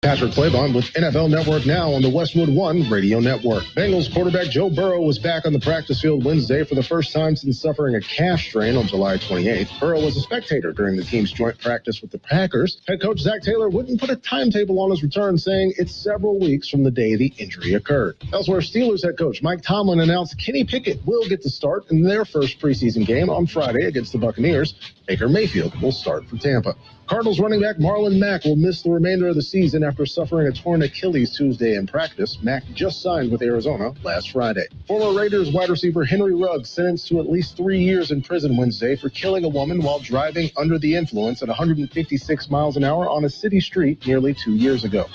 Patrick Claybon with NFL Network Now on the Westwood One Radio Network. Bengals quarterback Joe Burrow was back on the practice field Wednesday for the first time since suffering a calf strain on July 28th. Burrow was a spectator during the team's joint practice with the Packers. Head coach Zach Taylor wouldn't put a timetable on his return, saying it's several weeks from the day the injury occurred. Elsewhere, Steelers head coach Mike Tomlin announced Kenny Pickett will get to start in their first preseason game on Friday against the Buccaneers. Baker Mayfield will start for Tampa. Cardinals running back Marlon Mack will miss the remainder of the season after suffering a torn Achilles Tuesday in practice. Mack just signed with Arizona last Friday. Former Raiders wide receiver Henry Ruggs sentenced to at least 3 years in prison Wednesday for killing a woman while driving under the influence at 156 miles an hour on a city street nearly 2 years ago.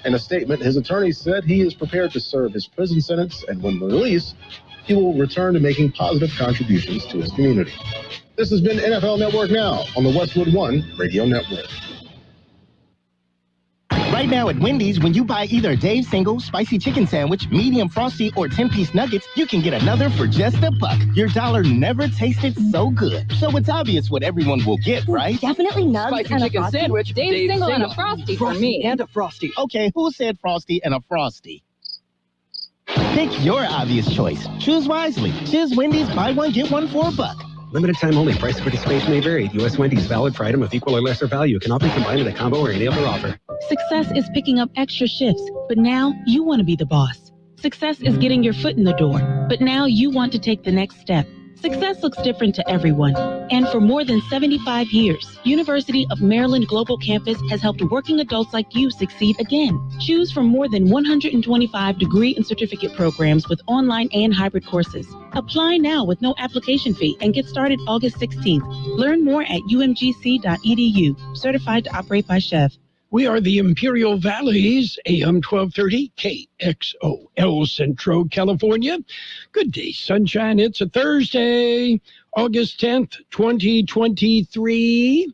In a statement, his attorney said he is prepared to serve his prison sentence, and when released, he will return to making positive contributions to his community. This has been NFL Network Now on the Westwood One Radio Network. Right now at Wendy's, when you buy either Dave's Single, Spicy Chicken Sandwich, Medium Frosty, or 10-piece nuggets, you can get another for just $1. Your dollar never tasted so good. So it's obvious what everyone will get, right? Definitely nuggets Spicy and chicken a Frosty. sandwich, Dave's Single and a Frosty for me. And a Frosty. Okay, who said Frosty and a Frosty? Pick your obvious choice. Choose wisely. Choose Wendy's, buy one, get one for $1. Limited time only. Price of participation may vary. U.S. Wendy's valid for item of equal or lesser value. Cannot be combined in a combo or any other offer. Success is picking up extra shifts, but now you want to be the boss. Success is getting your foot in the door, but now you want to take the next step. Success looks different to everyone. And for more than 75 years, University of Maryland Global Campus has helped working adults like you succeed again. Choose from more than 125 degree and certificate programs with online and hybrid courses. Apply now with no application fee and get started August 16th. Learn more at umgc.edu. Certified to operate by Chev. We are the Imperial Valleys, AM 1230, KXOL, Centro, California. Good day, sunshine. It's a Thursday, August 10th, 2023.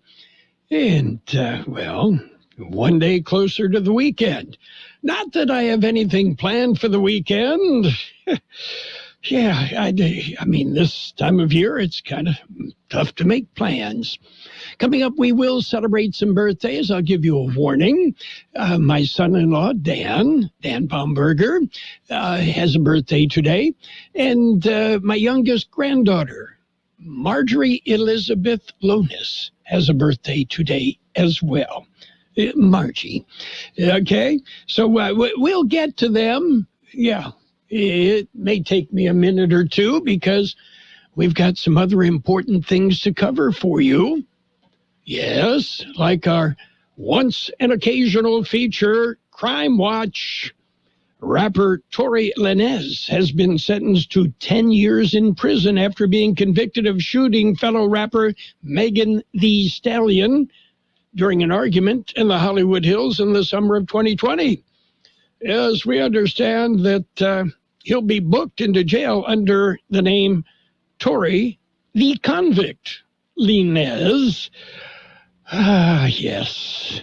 And, one day closer to the weekend. Not that I have anything planned for the weekend. Yeah, I mean, this time of year, it's kind of tough to make plans. Coming up, we will celebrate some birthdays. I'll give you a warning. My son-in-law, Dan Baumberger, has a birthday today. And my youngest granddaughter, Marjorie Elizabeth Lonis, has a birthday today as well. Margie. Okay, so we'll get to them. Yeah. It may take me a minute or two because we've got some other important things to cover for you. Yes, like our once and occasional feature, Crime Watch. Rapper Tory Lanez has been sentenced to 10 years in prison after being convicted of shooting fellow rapper Megan Thee Stallion during an argument in the Hollywood Hills in the summer of 2020. Yes, we understand that he'll be booked into jail under the name Tory the Convict Lanez. Yes.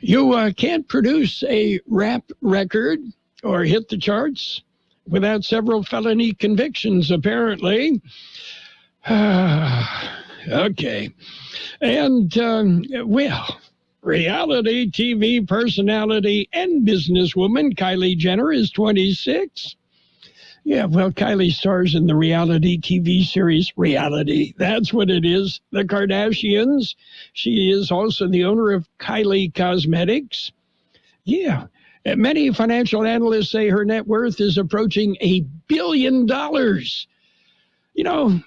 You can't produce a rap record or hit the charts without several felony convictions, apparently. Okay. And, reality TV personality and businesswoman Kylie Jenner is 26. Yeah, well, Kylie stars in the reality TV series Reality. That's what it is. The Kardashians. She is also the owner of Kylie Cosmetics. Yeah. Many financial analysts say her net worth is approaching $1 billion. You know,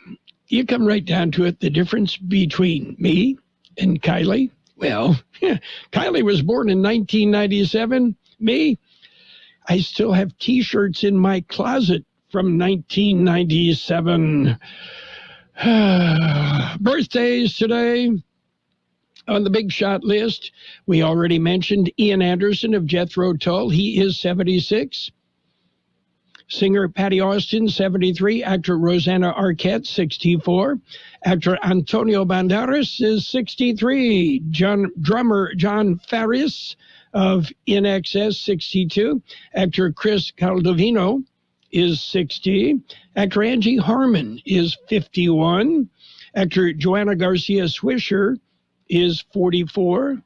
you come right down to it, the difference between me and Kylie. Well, Kylie was born in 1997. Me, I still have T-shirts in my closet from 1997. Birthdays today on the big shot list. We already mentioned Ian Anderson of Jethro Tull. He is 76. Singer Patty Austin, 73. Actor Rosanna Arquette, 64. Actor Antonio Banderas is 63. Drummer John Faris of INXS, 62. Actor Chris Caldovino is 60. Actor Angie Harmon is 51. Actor Joanna Garcia Swisher is 44.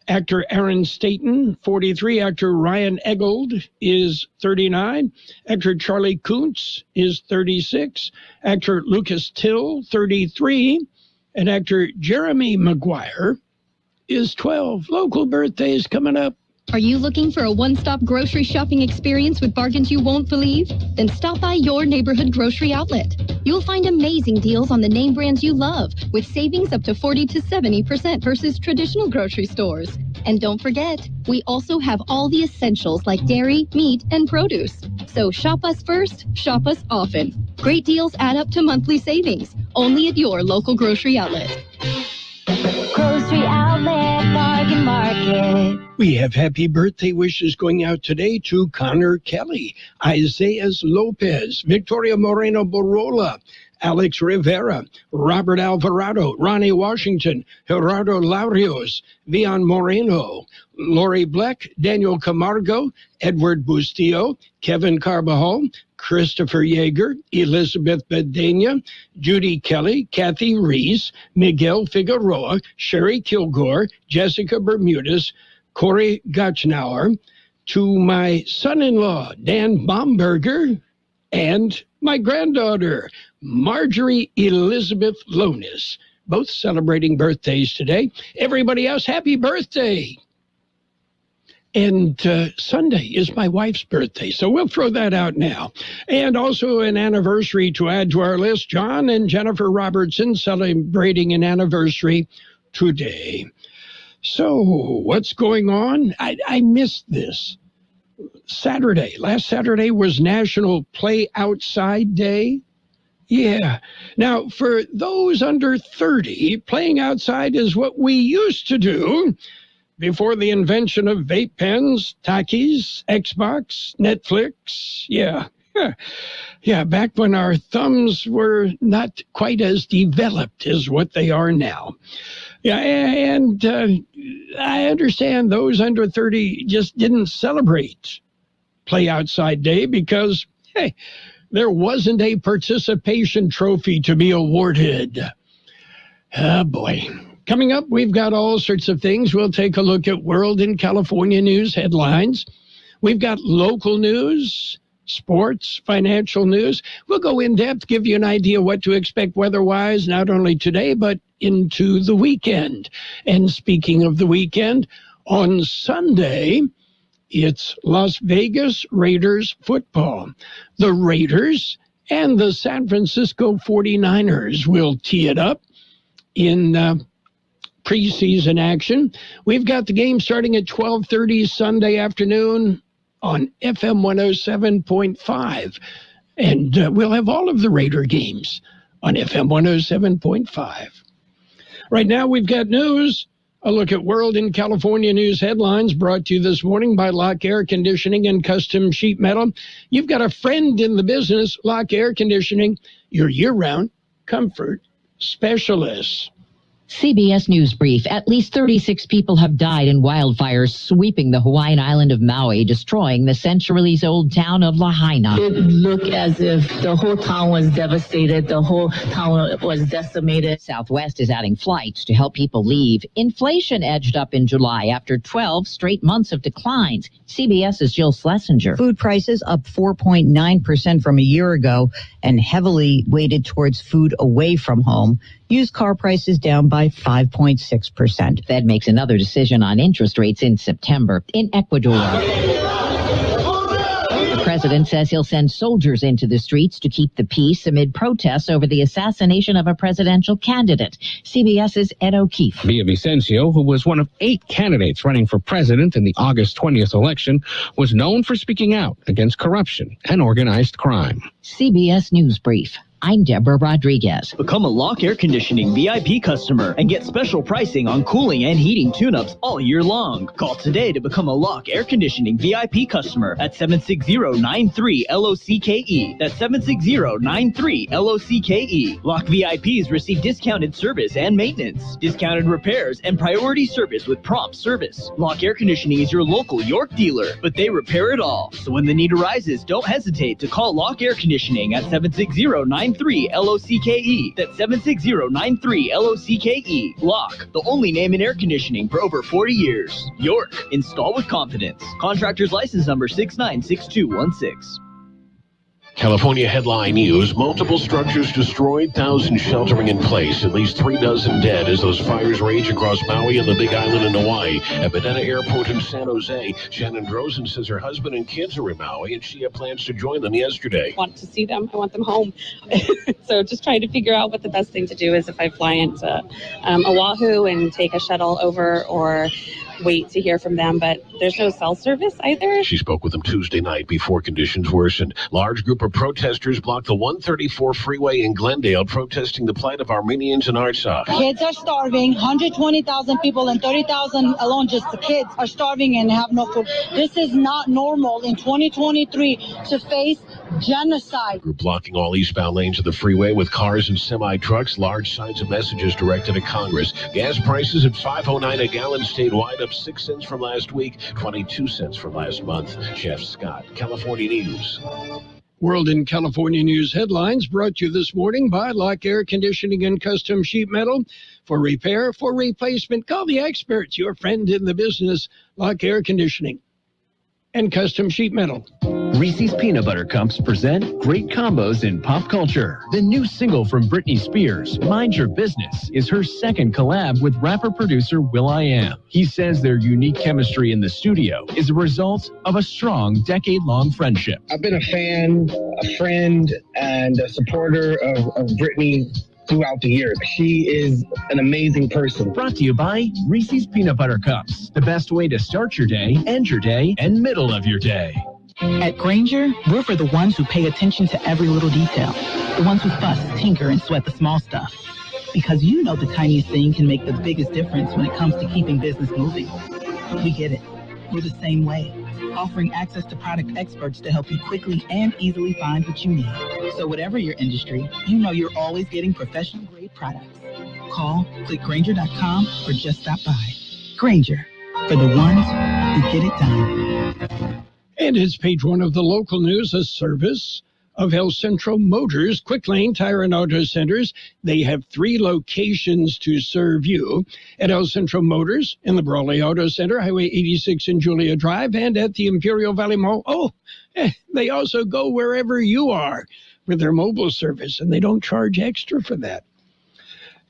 Actor Aaron Staton, 43. Actor Ryan Eggold is 39. Actor Charlie Kuntz is 36. Actor Lucas Till, 33. And actor Jeremy Maguire is 12. Local birthdays coming up. Are you looking for a one-stop grocery shopping experience with bargains you won't believe? Then stop by your neighborhood grocery outlet. You'll find amazing deals on the name brands you love, with savings up to 40 to 70% versus traditional grocery stores. And don't forget, we also have all the essentials like dairy, meat, and produce. So shop us first, shop us often. Great deals add up to monthly savings, only at your local grocery outlet. Grocery Outlet Bargain Market. We have happy birthday wishes going out today to Connor Kelly, Isaiah Lopez, Victoria Moreno Borola, Alex Rivera, Robert Alvarado, Ronnie Washington, Gerardo Laurios, Vian Moreno, Lori Bleck, Daniel Camargo, Edward Bustillo, Kevin Carbajal, Christopher Yeager, Elizabeth Bedenia, Judy Kelly, Kathy Reese, Miguel Figueroa, Sherry Kilgore, Jessica Bermudez, Corey Gotchnauer, to my son-in-law, Dan Baumberger, and my granddaughter, Marjorie Elizabeth Lonis, both celebrating birthdays today. Everybody else, happy birthday. And Sunday is my wife's birthday, so we'll throw that out now. And also an anniversary to add to our list, John and Jennifer Robertson celebrating an anniversary today. So what's going on? I missed this. Last Saturday was National Play Outside Day. Yeah. Now, for those under 30, playing outside is what we used to do before the invention of vape pens, Takis, Xbox, Netflix. Yeah. Yeah, back when our thumbs were not quite as developed as what they are now. Yeah, and I understand those under 30 just didn't celebrate Play Outside Day because, hey, there wasn't a participation trophy to be awarded. Oh, boy. Coming up, we've got all sorts of things. We'll take a look at world and California news headlines. We've got local news, sports, financial news. We'll go in depth, give you an idea what to expect weather-wise, not only today, but into the weekend. And speaking of the weekend, on Sunday, it's Las Vegas Raiders football. The Raiders and the San Francisco 49ers will tee it up in preseason action. We've got the game starting at 12:30 Sunday afternoon on FM 107.5. And we'll have all of the Raider games on FM 107.5. Right now, we've got news. A look at world and California news headlines brought to you this morning by Lock Air Conditioning and Custom Sheet Metal. You've got a friend in the business, Lock Air Conditioning, your year-round comfort specialist. CBS News Brief. At least 36 people have died in wildfires sweeping the Hawaiian island of Maui, destroying the centuries-old town of Lahaina. It looked as if the whole town was devastated. The whole town was decimated. Southwest is adding flights to help people leave. Inflation edged up in July after 12 straight months of declines. CBS's Jill Schlesinger. Food prices up 4.9% from a year ago and heavily weighted towards food away from home. Used car prices down by 5.6%. Fed makes another decision on interest rates in September. In Ecuador, the president says he'll send soldiers into the streets to keep the peace amid protests over the assassination of a presidential candidate. CBS's Ed O'Keefe. Villavicencio, who was one of 8 candidates running for president in the August 20th election, was known for speaking out against corruption and organized crime. CBS News Brief. I'm Deborah Rodriguez. Become a Lock Air Conditioning VIP customer and get special pricing on cooling and heating tune-ups all year long. Call today to become a Lock Air Conditioning VIP customer at 760-93-LOCKE. That's 760-93-LOCKE. Lock VIPs receive discounted service and maintenance, discounted repairs, and priority service with prompt service. Lock Air Conditioning is your local York dealer, but they repair it all. So when the need arises, don't hesitate to call Lock Air Conditioning at 760-93-LOCKE. 760-93-LOCKE. That's 760-93-LOCKE. Lock, the only name in air conditioning for over 40 years. York, install with confidence. Contractor's license number 696216. California headline news, multiple structures destroyed, thousands sheltering in place, at least 3 dozen dead as those fires rage across Maui and the Big Island in Hawaii. At Medina Airport in San Jose, Shannon Drozen says her husband and kids are in Maui and she had plans to join them yesterday. I want to see them. I want them home. So just trying to figure out what the best thing to do is if I fly into Oahu and take a shuttle over or wait to hear from them, but there's no cell service either. She spoke with them Tuesday night before conditions worsened. Large group of protesters blocked the 134 freeway in Glendale, protesting the plight of Armenians in Artsakh. Kids are starving. 120,000 people and 30,000 alone, just the kids are starving and have no food. This is not normal in 2023 to face genocide. Group blocking all eastbound lanes of the freeway with cars and semi-trucks. Large signs and messages directed at Congress. Gas prices at $5.09 a gallon statewide, up 6 cents from last week, 22 cents from last month. Jeff Scott, California News. World in California News headlines brought to you this morning by Lock Air Conditioning and Custom Sheet Metal. For repair, for replacement, call the experts, your friend in the business, Lock Air Conditioning and Custom Sheet Metal. Reese's Peanut Butter Cups present great combos in pop culture. The new single from Britney Spears, Mind Your Business, is her second collab with rapper-producer will.i.am. He says their unique chemistry in the studio is a result of a strong decade-long friendship. I've been a fan, a friend, and a supporter of Britney throughout the years. She is an amazing person. Brought to you by Reese's Peanut Butter Cups. The best way to start your day, end your day, and middle of your day. At Grainger, we're for the ones who pay attention to every little detail. The ones who fuss, tinker, and sweat the small stuff. Because you know the tiniest thing can make the biggest difference when it comes to keeping business moving. We get it. We're the same way. Offering access to product experts to help you quickly and easily find what you need. So whatever your industry, you know you're always getting professional-grade products. Call, click Grainger.com, or just stop by. Grainger, for the ones who get it done. And it's page one of the local news, a service of El Centro Motors, Quick Lane Tire and Auto Centers. They have 3 locations to serve you at El Centro Motors in the Brawley Auto Center, Highway 86 in Julia Drive, and at the Imperial Valley Mall. They also go wherever you are with their mobile service, and they don't charge extra for that.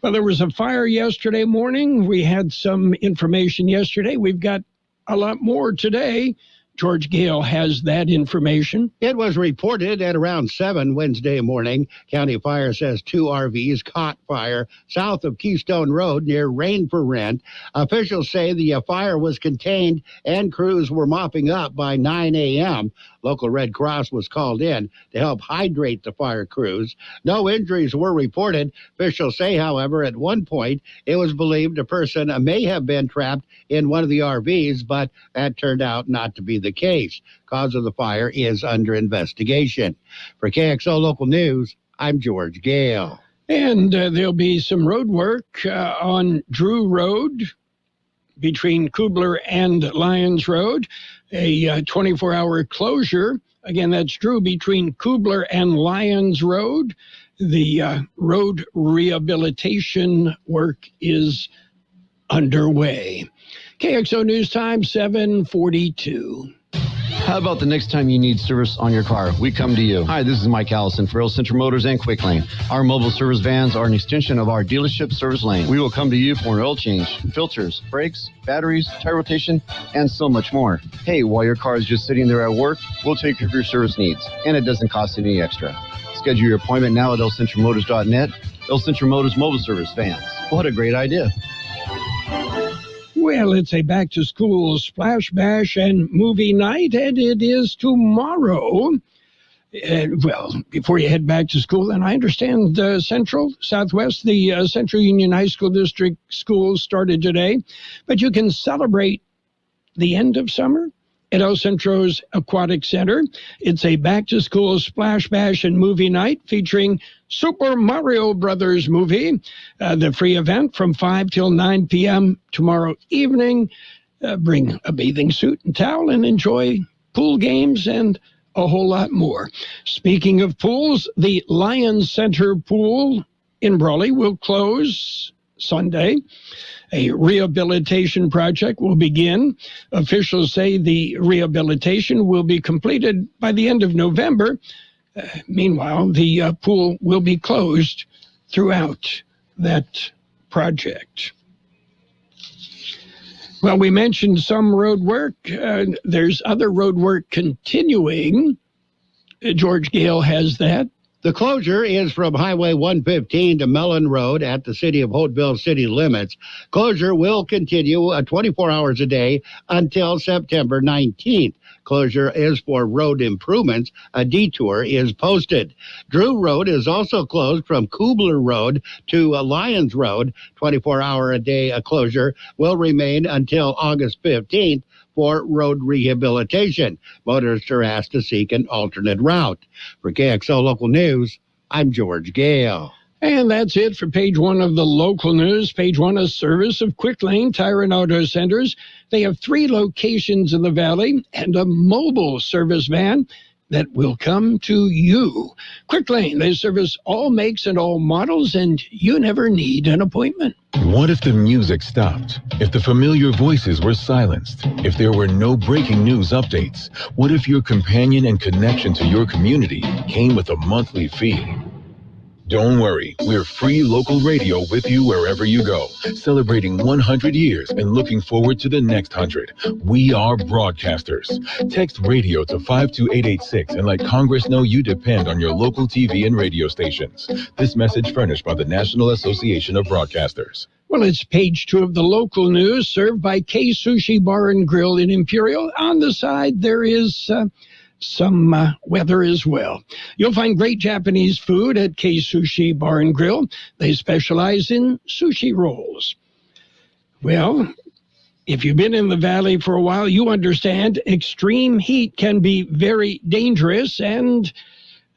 Well, there was a fire yesterday morning. We had some information yesterday. We've got a lot more today. George Gale has that information. It was reported at around 7 Wednesday morning. County Fire says 2 RVs caught fire south of Keystone Road near Rain for Rent. Officials say the fire was contained and crews were mopping up by 9 a.m. Local Red Cross was called in to help hydrate the fire crews. No injuries were reported. Officials say, however, at one point it was believed a person may have been trapped in one of the RVs, but that turned out not to be the case. Cause of the fire is under investigation. For KXO Local News, I'm George Gale. And there'll be some road work on Drew Road between Kubler and Lyons Road, a 24-hour closure. Again, that's Drew between Kubler and Lyons Road. The road rehabilitation work is underway. KXO News Time, 7:42. How about the next time you need service on your car? We come to you. Hi, this is Mike Allison for Real Central Motors and Quick Lane. Our mobile service vans are an extension of our dealership service lane. We will come to you for an oil change, filters, brakes, batteries, tire rotation, and so much more. Hey, while your car is just sitting there at work, we'll take care of your service needs, and it doesn't cost any extra. Schedule your appointment now at elcentralmotors.net. El Central Motors mobile service vans. What a great idea. Well, it's a back-to-school splash bash and movie night, and it is tomorrow. Well, before you head back to school, and I understand Southwest, the Central Union High School District schools started today, but you can celebrate the end of summer at El Centro's Aquatic Center. It's a back-to-school splash bash and movie night featuring Super Mario Brothers movie. The free event from 5 till 9 p.m. tomorrow evening. Bring a bathing suit and towel and enjoy pool games and a whole lot more. Speaking of pools, the Lions Center pool in Brawley will close Sunday. A rehabilitation project will begin. Officials say the rehabilitation will be completed by the end of November. Meanwhile, the pool will be closed throughout that project. Well, we mentioned some road work. There's other road work continuing. George Gale has that. The closure is from Highway 115 to Mellon Road at the city of Holtville city limits. Closure will continue 24 hours a day until September 19th. Closure is for road improvements. A detour is posted. Drew Road is also closed from Kubler Road to Lyons Road. 24-hour-a-day closure will remain until August 15th. For road rehabilitation. Motorists are asked to seek an alternate route. For KXO Local News, I'm George Gale. And that's it for page one of the local news. Page one, a service of Quick Lane Tire and Auto Centers. They have 3 locations in the valley and a mobile service van that will come to you. Quick Lane, they service all makes and all models, and you never need an appointment. What if the music stopped? If the familiar voices were silenced? If there were no breaking news updates? What if your companion and connection to your community came with a monthly fee? Don't worry, we're free local radio with you wherever you go, celebrating 100 years and looking forward to the next 100. We are broadcasters. Text radio to 52886 and let Congress know you depend on your local TV and radio stations. This message furnished by the National Association of Broadcasters. Well, it's page 2 of the local news, served by K Sushi Bar and Grill in Imperial. On the side, there is some weather as well. You'll find great Japanese food at K Sushi Bar and Grill. They specialize in sushi rolls. Well, if you've been in the valley for a while, you understand extreme heat can be very dangerous, and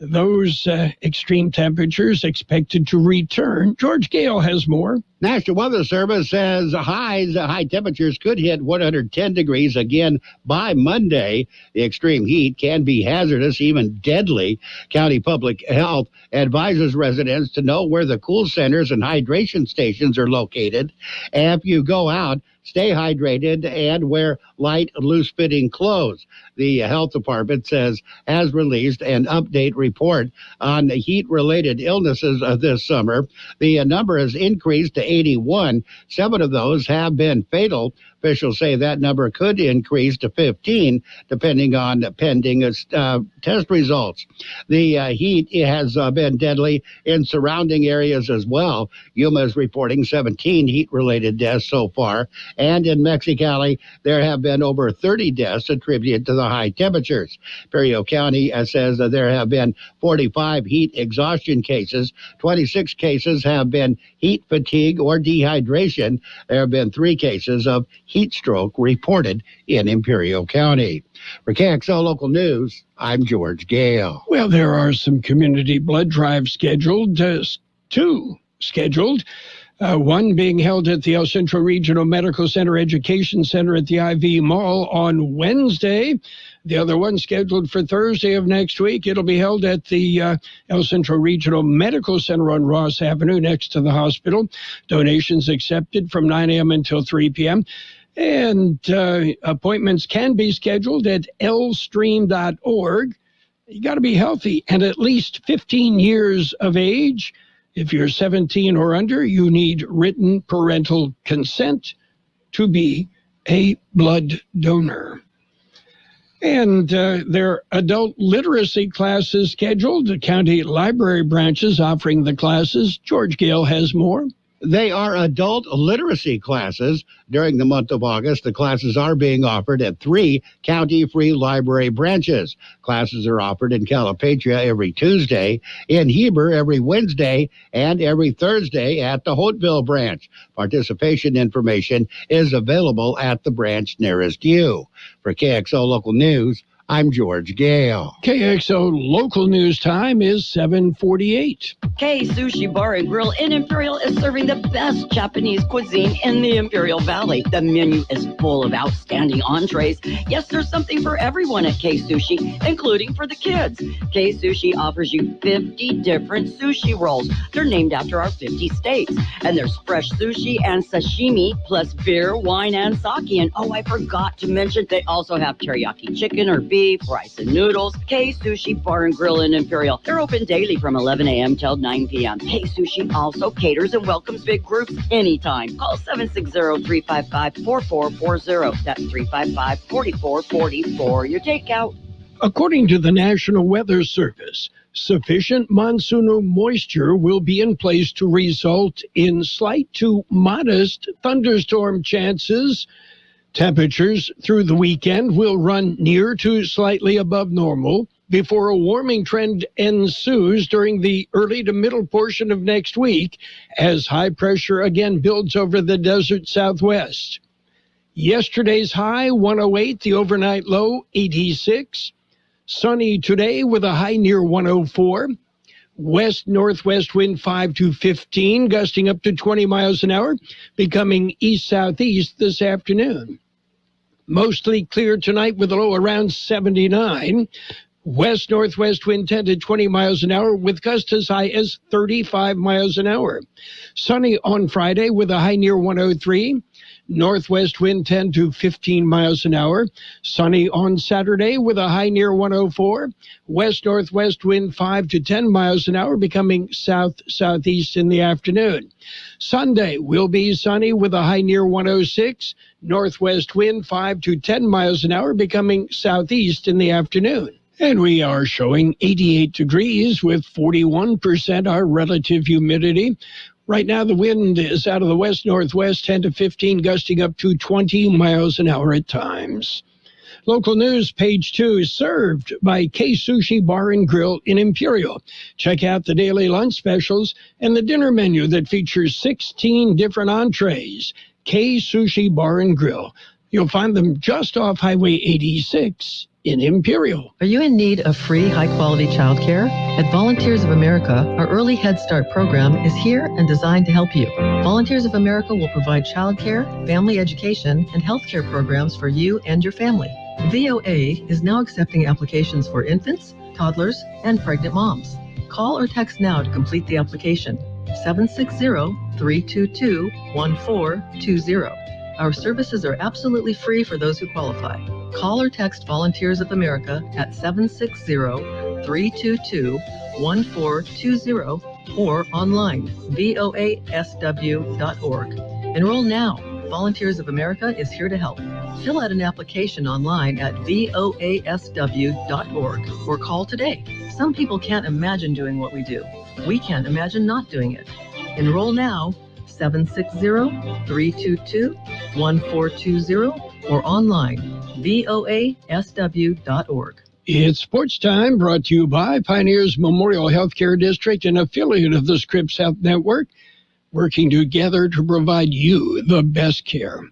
those extreme temperatures expected to return. George Gale has more. National Weather Service says high temperatures could hit 110 degrees again by Monday. The extreme heat can be hazardous, even deadly. County Public Health advises residents to know where the cool centers and hydration stations are located. If you go out, stay hydrated and wear light, loose-fitting clothes. The health department has released an update report on heat-related illnesses this summer. The number has increased to 81. 7 of those have been fatal. Officials say that number could increase to 15, depending on pending test results. The heat has been deadly in surrounding areas as well. Yuma is reporting 17 heat-related deaths so far. And in Mexicali, there have been over 30 deaths attributed to the high temperatures. Imperial County says that there have been 45 heat exhaustion cases. 26 cases have been heat fatigue or dehydration. There have been 3 cases of heat stroke reported in Imperial County. For KXO Local News, I'm George Gale. Well, there are some community blood drives scheduled, 2 scheduled. One being held at the El Centro Regional Medical Center Education Center at the IV Mall on Wednesday. The other one scheduled for Thursday of next week. It'll be held at the El Centro Regional Medical Center on Ross Avenue next to the hospital. Donations accepted from 9 a.m. until 3 p.m. And appointments can be scheduled at lstream.org. You got to be healthy and at least 15 years of age. If you're 17 or under, you need written parental consent to be a blood donor. And there are adult literacy classes scheduled. The county library branches offering the classes. George Gale has more. They are adult literacy classes. During the month of August, the classes are being offered at 3 county-free library branches. Classes are offered in Calipatria every Tuesday, in Heber every Wednesday, and every Thursday at the Holtville branch. Participation information is available at the branch nearest you. For KXO Local News, I'm George Gale. KXO local news time is 7:48. K Sushi Bar and Grill in Imperial is serving the best Japanese cuisine in the Imperial Valley. The menu is full of outstanding entrees. Yes, there's something for everyone at K Sushi, including for the kids. K Sushi offers you 50 different sushi rolls. They're named after our 50 states. And there's fresh sushi and sashimi, plus beer, wine, and sake. And oh, I forgot to mention, they also have teriyaki chicken or beef, rice and noodles. K Sushi Bar and Grill in Imperial. They're open daily from 11 a.m. till 9 p.m. K Sushi also caters and welcomes big groups anytime. Call 760-355-4440. That's 355-4440 for your takeout. According to the National Weather Service, sufficient monsoonal moisture will be in place to result in slight to modest thunderstorm chances. Temperatures through the weekend will run near to slightly above normal before a warming trend ensues during the early to middle portion of next week as high pressure again builds over the desert southwest. Yesterday's high, 108, the overnight low, 86. Sunny today with a high near 104. West-northwest wind 5 to 15, gusting up to 20 miles an hour, becoming east-southeast this afternoon. Mostly clear tonight with a low around 79. West-northwest wind 10 to 20 miles an hour with gusts as high as 35 miles an hour. Sunny on Friday with a high near 103. Northwest wind 10 to 15 miles an hour. Sunny on Saturday with a high near 104. West-northwest wind 5 to 10 miles an hour, becoming south-southeast in the afternoon. Sunday will be sunny with a high near 106. Northwest wind 5 to 10 miles an hour, becoming southeast in the afternoon. And we are showing 88 degrees with 41% our relative humidity. Right now, the wind is out of the west-northwest, 10 to 15, gusting up to 20 miles an hour at times. Local news, page 2, served by K Sushi Bar and Grill in Imperial. Check out the daily lunch specials and the dinner menu that features 16 different entrees. K Sushi Bar and Grill. You'll find them just off Highway 86 in Imperial. Are you in need of free, high-quality childcare? At Volunteers of America, our Early Head Start program is here and designed to help you. Volunteers of America will provide childcare, family education, and healthcare programs for you and your family. VOA is now accepting applications for infants, toddlers, and pregnant moms. Call or text now to complete the application. 760-322-1420. Our services are absolutely free for those who qualify. Call or text Volunteers of America at 760-322-1420 or online, voasw.org. Enroll now. Volunteers of America is here to help. Fill out an application online at voasw.org or call today. Some people can't imagine doing what we do. We can't imagine not doing it. Enroll now. 760-322-1420 or online, voasw.org. It's sports time, brought to you by Pioneers Memorial Healthcare District, an affiliate of the Scripps Health Network, working together to provide you the best care.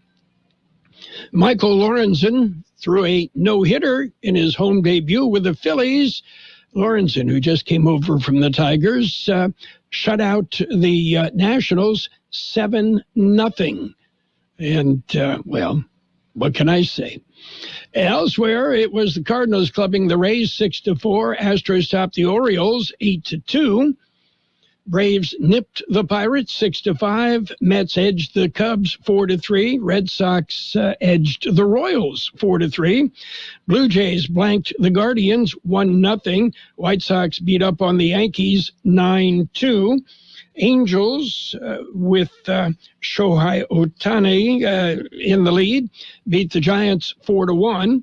Michael Lorenzen threw a no-hitter in his home debut with the Phillies. Lorenzen, who just came over from the Tigers, shut out the Nationals 7-0. And, well, what can I say? Elsewhere, it was the Cardinals clubbing the Rays 6-4. Astros topped the Orioles 8-2. Braves nipped the Pirates 6-5. Mets edged the Cubs 4-3. Red Sox edged the Royals 4-3. Blue Jays blanked the Guardians 1-0. White Sox beat up on the Yankees 9-2. Angels with Shohei Ohtani in the lead beat the Giants 4-1.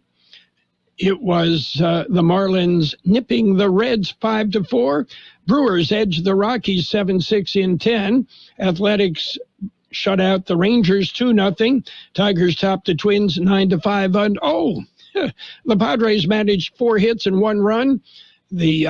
It was the Marlins nipping the Reds 5-4. Brewers edged the Rockies 7-6 in 10. Athletics shut out the Rangers 2-0. Tigers topped the Twins 9-5. And the Padres managed 4 hits and 1 run. The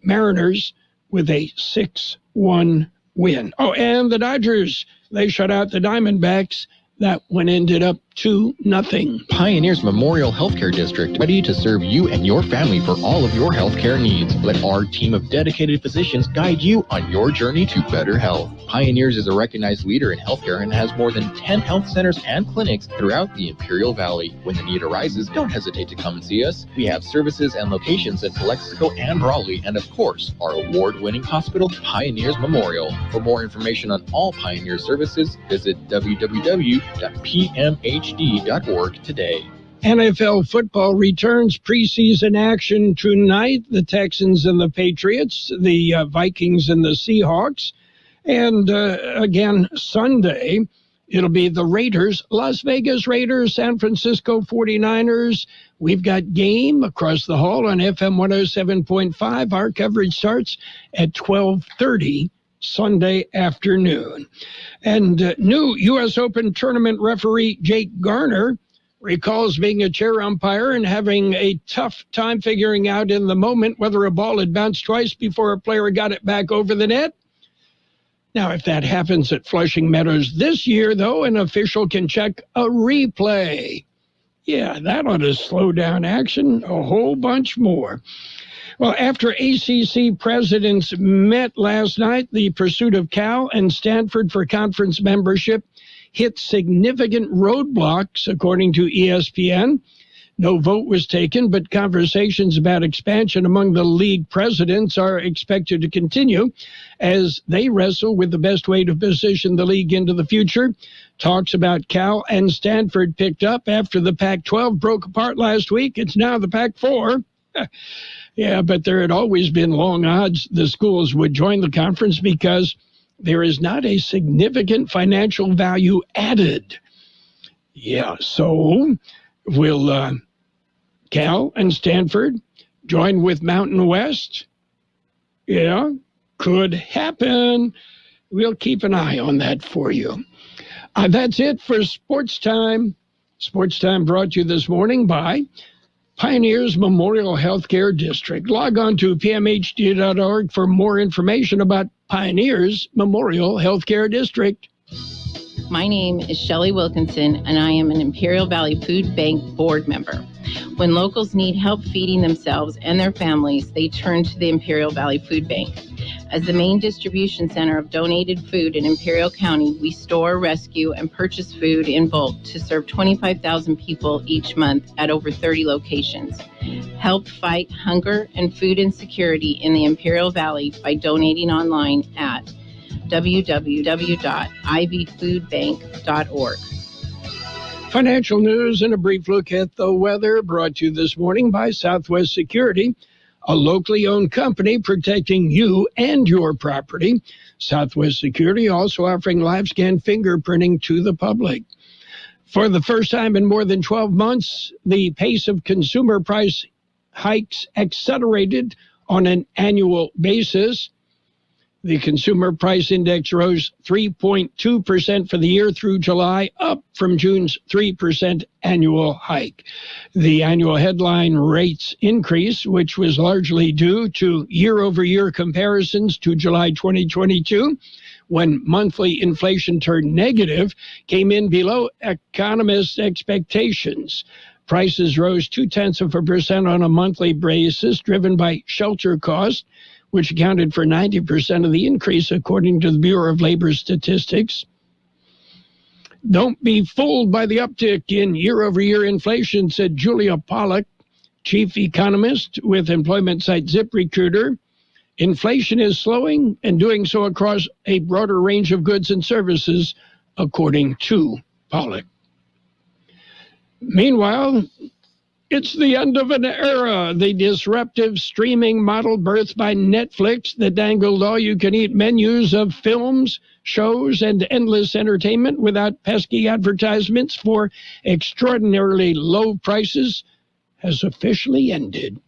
Mariners with a 6-1 win. Oh, and the Dodgers, they shut out the Diamondbacks. That one ended up 2-0. Pioneers Memorial Healthcare District, ready to serve you and your family for all of your healthcare needs. Let our team of dedicated physicians guide you on your journey to better health. Pioneers is a recognized leader in healthcare and has more than 10 health centers and clinics throughout the Imperial Valley. When the need arises, don't hesitate to come and see us. We have services and locations in Calexico and Raleigh, and of course, our award-winning hospital, Pioneers Memorial. For more information on all Pioneer services, visit www.pmhd.org today. NFL football returns preseason action tonight. The Texans and the Patriots, the Vikings and the Seahawks. And again, Sunday, it'll be the Raiders, Las Vegas Raiders, San Francisco 49ers. We've got game across the hall on FM 107.5. Our coverage starts at 12:30 Sunday afternoon. And new U.S. Open tournament referee Jake Garner recalls being a chair umpire and having a tough time figuring out in the moment whether a ball had bounced twice before a player got it back over the net. Now, if that happens at Flushing Meadows this year, though, an official can check a replay. Yeah, that ought to slow down action a whole bunch more. Well, after ACC presidents met last night, the pursuit of Cal and Stanford for conference membership hit significant roadblocks, according to ESPN. No vote was taken, but conversations about expansion among the league presidents are expected to continue as they wrestle with the best way to position the league into the future. Talks about Cal and Stanford picked up after the Pac-12 broke apart last week. It's now the Pac-4. Yeah, but there had always been long odds the schools would join the conference because there is not a significant financial value added. Yeah, so will Cal and Stanford join with Mountain West? Yeah, could happen. We'll keep an eye on that for you. That's it for Sports Time. Sports Time brought to you this morning by Pioneers Memorial Healthcare District. Log on to pmhd.org for more information about Pioneers Memorial Healthcare District. My name is Shelley Wilkinson, and I am an Imperial Valley Food Bank board member. When locals need help feeding themselves and their families, they turn to the Imperial Valley Food Bank. As the main distribution center of donated food in Imperial County, we store, rescue, and purchase food in bulk to serve 25,000 people each month at over 30 locations. Help fight hunger and food insecurity in the Imperial Valley by donating online at www.ivfoodbank.org. Financial news and a brief look at the weather brought to you this morning by Southwest Security, a locally owned company protecting you and your property. Southwest Security also offering live scan fingerprinting to the public. For the first time in more than 12 months, the pace of consumer price hikes accelerated on an annual basis. The Consumer Price Index rose 3.2% for the year through July, up from June's 3% annual hike. The annual headline rates increase, which was largely due to year-over-year comparisons to July 2022, when monthly inflation turned negative, came in below economists' expectations. Prices rose 0.2% on a monthly basis, driven by shelter costs, which accounted for 90% of the increase, according to the Bureau of Labor Statistics. Don't be fooled by the uptick in year-over-year inflation, said Julia Pollack, chief economist with employment site ZipRecruiter. Inflation is slowing and doing so across a broader range of goods and services, according to Pollack. Meanwhile, it's the end of an era, the disruptive streaming model birthed by Netflix that dangled all-you-can-eat menus of films, shows, and endless entertainment without pesky advertisements for extraordinarily low prices, has officially ended.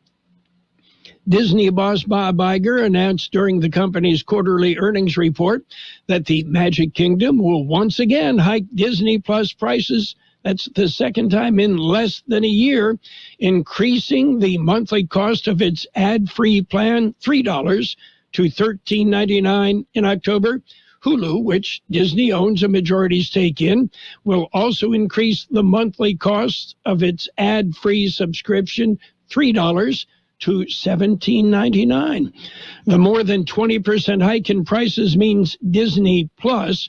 Disney boss Bob Iger announced during the company's quarterly earnings report that the Magic Kingdom will once again hike Disney Plus prices. That's the second time in less than a year, increasing the monthly cost of its ad-free plan $3 to $13.99 in October. Hulu, which Disney owns a majority stake in, will also increase the monthly cost of its ad-free subscription $3 to $17.99. The more than 20% hike in prices means Disney Plus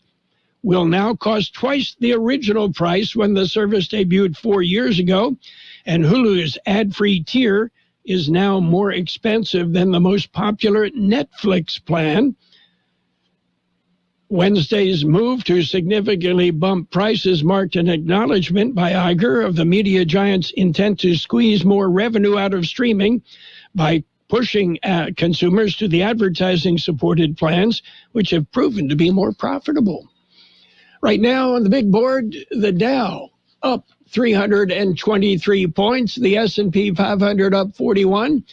will now cost twice the original price when the service debuted 4 years ago, and Hulu's ad-free tier is now more expensive than the most popular Netflix plan. Wednesday's move to significantly bump prices marked an acknowledgement by Iger of the media giant's intent to squeeze more revenue out of streaming by pushing consumers to the advertising-supported plans, which have proven to be more profitable. Right now on the big board, the Dow up 323 points, the S&P 500 up 41,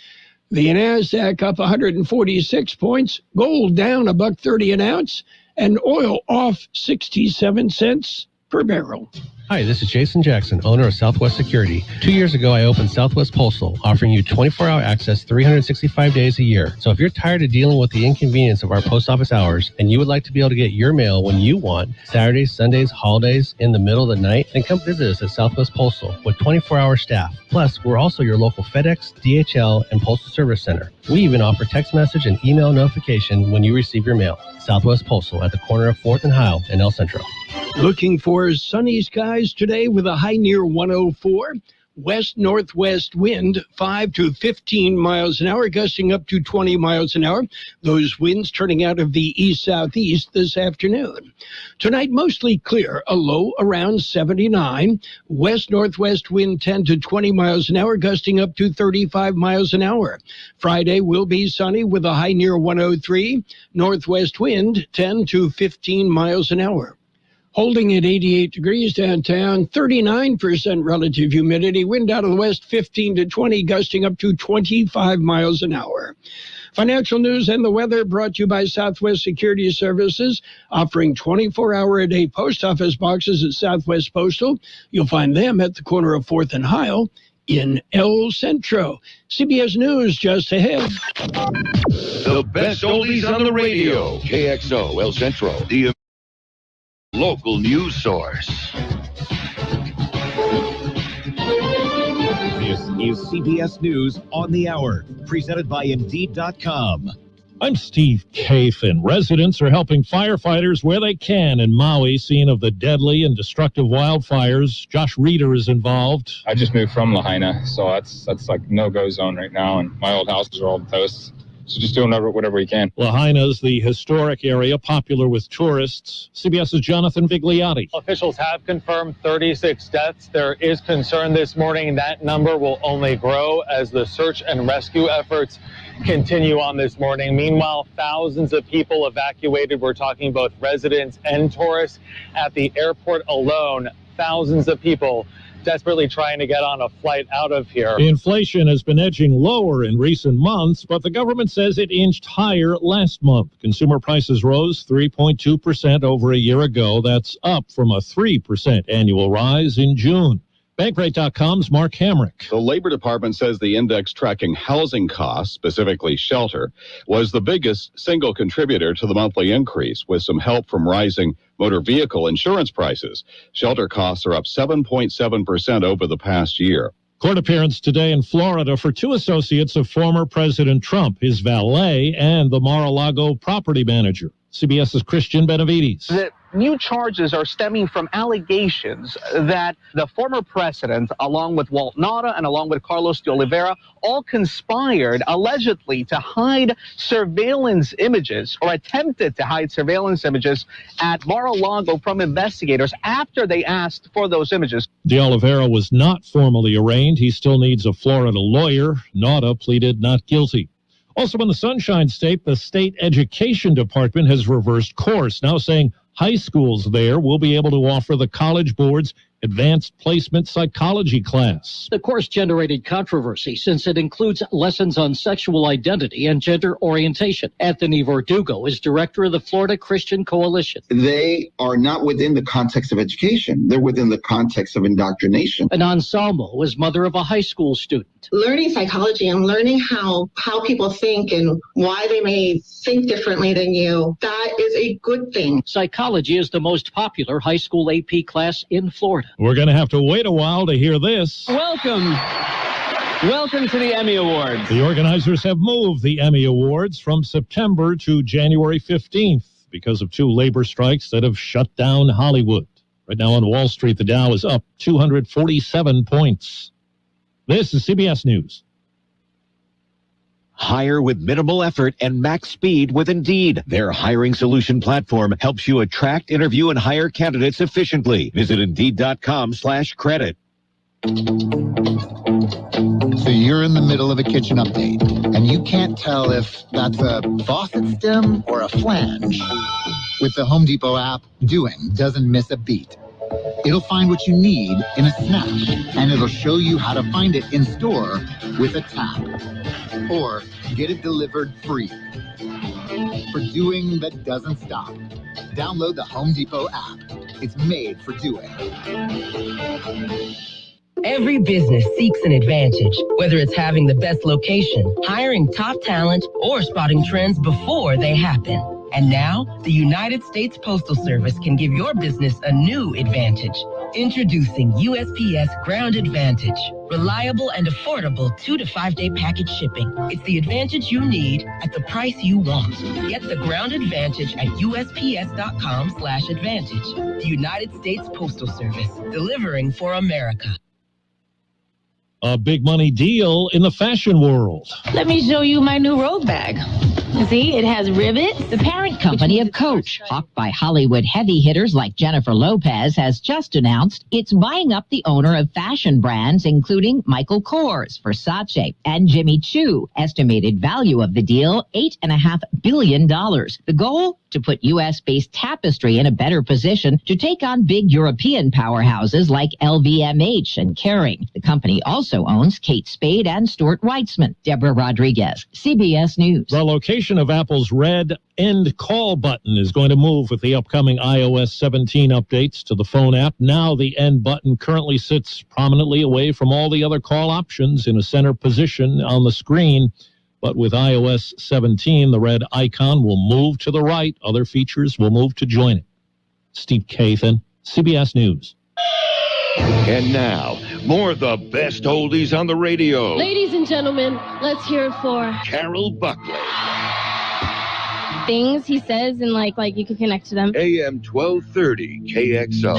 the NASDAQ up 146 points, gold down $1.30 an ounce, and oil off 67 cents per barrel. Hi, this is Jason Jackson, owner of Southwest Security. 2 years ago, I opened Southwest Postal, offering you 24-hour access 365 days a year. So if you're tired of dealing with the inconvenience of our post office hours and you would like to be able to get your mail when you want, Saturdays, Sundays, holidays, in the middle of the night, then come visit us at Southwest Postal with 24-hour staff. Plus, we're also your local FedEx, DHL, and Postal Service Center. We even offer text message and email notification when you receive your mail. Southwest Postal at the corner of 4th and Heil in El Centro. Looking for sunny skies today with a high near 104. West-northwest wind 5 to 15 miles an hour, gusting up to 20 miles an hour. Those winds turning out of the east-southeast this afternoon. Tonight, mostly clear, a low around 79. West-northwest wind 10 to 20 miles an hour, gusting up to 35 miles an hour. Friday will be sunny with a high near 103. Northwest wind 10 to 15 miles an hour. Holding at 88 degrees downtown, 39% relative humidity, wind out of the west 15 to 20, gusting up to 25 miles an hour. Financial news and the weather brought to you by Southwest Security Services, offering 24-hour-a-day post office boxes at Southwest Postal. You'll find them at the corner of 4th and Heil in El Centro. CBS News just ahead. The best oldies on the radio. KXO El Centro, the local news source. This is CBS News on the Hour, presented by Indeed.com. I'm Steve Kafin. Residents are helping firefighters where they can in Maui, scene of the deadly and destructive wildfires. Josh Reeder is involved. I just moved from Lahaina, so that's like no-go zone right now, and my old houses are all toast. So just doing whatever we can. Lahaina's the historic area, popular with tourists. CBS's Jonathan Vigliotti. Officials have confirmed 36 deaths. There is concern this morning that number will only grow as the search and rescue efforts continue on this morning. Meanwhile, thousands of people evacuated. We're talking both residents and tourists. At the airport alone, thousands of people desperately trying to get on a flight out of here. Inflation has been edging lower in recent months, but the government says it inched higher last month. Consumer prices rose 3.2% over a year ago. That's up from a 3% annual rise in June. Bankrate.com's Mark Hamrick. The Labor Department says the index tracking housing costs, specifically shelter, was the biggest single contributor to the monthly increase, with some help from rising motor vehicle insurance prices. Shelter costs are up 7.7% over the past year. Court appearance today in Florida for two associates of former President Trump, his valet and the Mar-a-Lago property manager. CBS's Christian Benavides. The new charges are stemming from allegations that the former president, along with Walt Nauta and along with Carlos de Oliveira, all conspired allegedly to hide surveillance images, or attempted to hide surveillance images at Mar-a-Lago from investigators after they asked for those images. De Oliveira was not formally arraigned. He still needs a Florida lawyer. Nauta pleaded not guilty. Also in the Sunshine State, the state education department has reversed course, now saying high schools there will be able to offer the College Board's advanced placement psychology class. The course generated controversy since it includes lessons on sexual identity and gender orientation. Anthony Verdugo is director of the Florida Christian Coalition. They are not within the context of education. They're within the context of indoctrination. Anon Salmo was mother of a high school student. Learning psychology and learning how people think and why they may think differently than you, that is a good thing. Psychology is the most popular high school AP class in Florida. We're going to have to wait a while to hear this. Welcome to the Emmy Awards. The organizers have moved the Emmy Awards from September to January 15th because of 2 labor strikes that have shut down Hollywood. Right now on Wall Street, the Dow is up 247 points. This is CBS News. Hire with minimal effort and max speed with Indeed. Their hiring solution platform helps you attract, interview, and hire candidates efficiently. Visit Indeed.com/credit. So you're in the middle of a kitchen update, and you can't tell if that's a faucet stem or a flange. With the Home Depot app, doing doesn't miss a beat. It'll find what you need in a snap, and it'll show you how to find it in store with a tap. Or get it delivered free. For doing that doesn't stop. Download the Home Depot app. It's made for doing. Every business seeks an advantage, whether it's having the best location, hiring top talent, or spotting trends before they happen. And now, the United States Postal Service can give your business a new advantage. Introducing USPS Ground Advantage. Reliable and affordable 2 to 5 day package shipping. It's the advantage you need at the price you want. Get the Ground Advantage at USPS.com/advantage. The United States Postal Service, delivering for America. A big money deal in the fashion world. Let me show you my new robe bag. See, it has rivets. The parent company of Coach, hawked by Hollywood heavy hitters like Jennifer Lopez, has just announced it's buying up the owner of fashion brands, including Michael Kors, Versace, and Jimmy Choo. Estimated value of the deal, $8.5 billion. The goal? To put U.S.-based Tapestry in a better position to take on big European powerhouses like LVMH and Kering. The company also owns Kate Spade and Stuart Weitzman. Deborah Rodriguez, CBS News. The location of Apple's red end call button is going to move with the upcoming iOS 17 updates to the phone app. Now the end button currently sits prominently away from all the other call options in a center position on the screen. But with iOS 17, the red icon will move to the right. Other features will move to join it. Steve Kathan, CBS News. And now, more of the best oldies on the radio. Ladies and gentlemen, let's hear it for Carroll Buckley. Things he says and like you can connect to them. AM 1230 KXO.